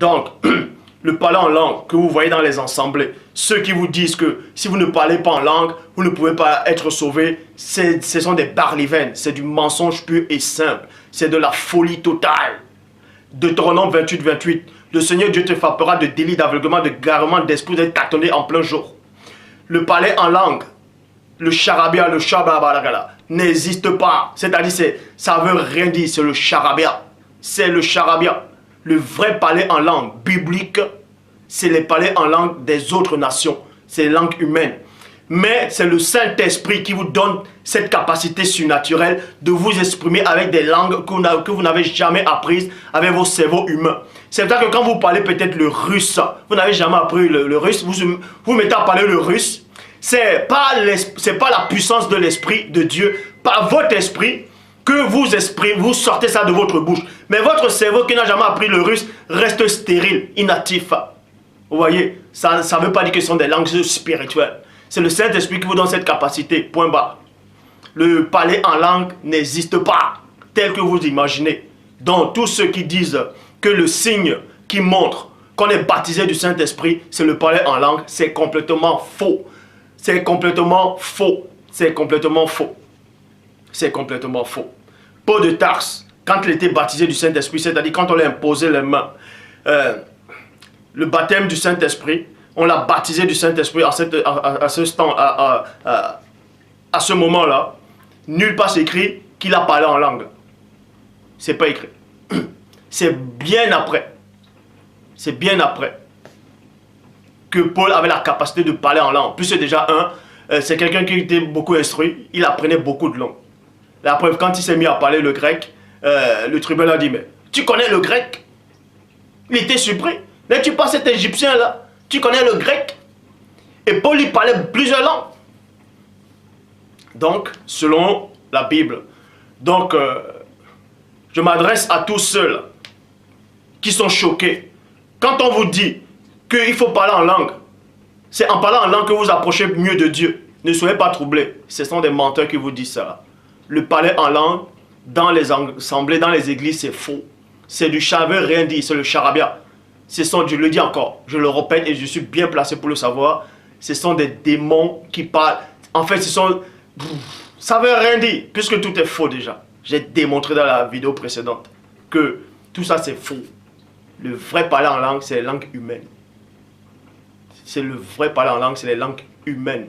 Donc, le parler en langue que vous voyez dans les assemblées, ceux qui vous disent que si vous ne parlez pas en langue, vous ne pouvez pas être sauvé, ce sont des barlivènes, c'est du mensonge pur et simple, c'est de la folie totale. Deutéronome 28, 28, le Seigneur Dieu te frappera de délit, d'aveuglement, de garement d'esprit, d'être tâtonné en plein jour. Le parler en langue, le charabia, le shababalagala, n'existe pas. C'est-à-dire, ça veut rien dire, c'est le charabia. C'est le charabia. Le vrai parler en langue biblique, c'est les parler en langue des autres nations. C'est les langues humaines. Mais c'est le Saint-Esprit qui vous donne cette capacité surnaturelle de vous exprimer avec des langues que vous n'avez jamais apprises avec vos cerveaux humains. C'est vrai que quand vous parlez peut-être le russe, vous n'avez jamais appris le russe, vous mettez à parler le russe, c'est pas la puissance de l'Esprit de Dieu, par votre esprit, que vous sortez ça de votre bouche. Mais votre cerveau qui n'a jamais appris le russe reste stérile, inactif. Vous voyez, ça ne veut pas dire que ce sont des langues spirituelles. C'est le Saint-Esprit qui vous donne cette capacité, point barre. Le parler en langue n'existe pas, tel que vous imaginez. Donc, tous ceux qui disent que le signe qui montre qu'on est baptisé du Saint-Esprit, c'est le parler en langue, c'est complètement faux. C'est complètement faux. C'est complètement faux. C'est complètement faux. Paul de Tarse, quand il était baptisé du Saint-Esprit, c'est-à-dire quand on lui a imposé les mains, le baptême du Saint-Esprit, on l'a baptisé du Saint-Esprit à ce moment-là. Nulle part c'est écrit qu'il a parlé en langue. C'est pas écrit. C'est bien après. C'est bien après que Paul avait la capacité de parler en langue. Plus c'est déjà c'est quelqu'un qui était beaucoup instruit. Il apprenait beaucoup de langues. La preuve, quand il s'est mis à parler le grec, le tribunal a dit, mais tu connais le grec? Il était surpris. Là, tu passes cet Égyptien là. Tu connais le grec? Et Paul y parlait plusieurs langues. Donc, selon la Bible. Donc, je m'adresse à tous ceux qui sont choqués. Quand on vous dit qu'il faut parler en langue, c'est en parlant en langue que vous approchez mieux de Dieu. Ne soyez pas troublés. Ce sont des menteurs qui vous disent ça. Le parler en langue, dans les assemblées, dans les églises, c'est faux. C'est du charabia, rien dit, c'est le charabia. Je le dis encore, je le répète et je suis bien placé pour le savoir. Ce sont des démons qui parlent. En fait, ça veut rien dire, puisque tout est faux déjà. J'ai démontré dans la vidéo précédente que tout ça c'est faux. Le vrai parler en langue, c'est les langues humaines. C'est le vrai parler en langue, c'est les langues humaines.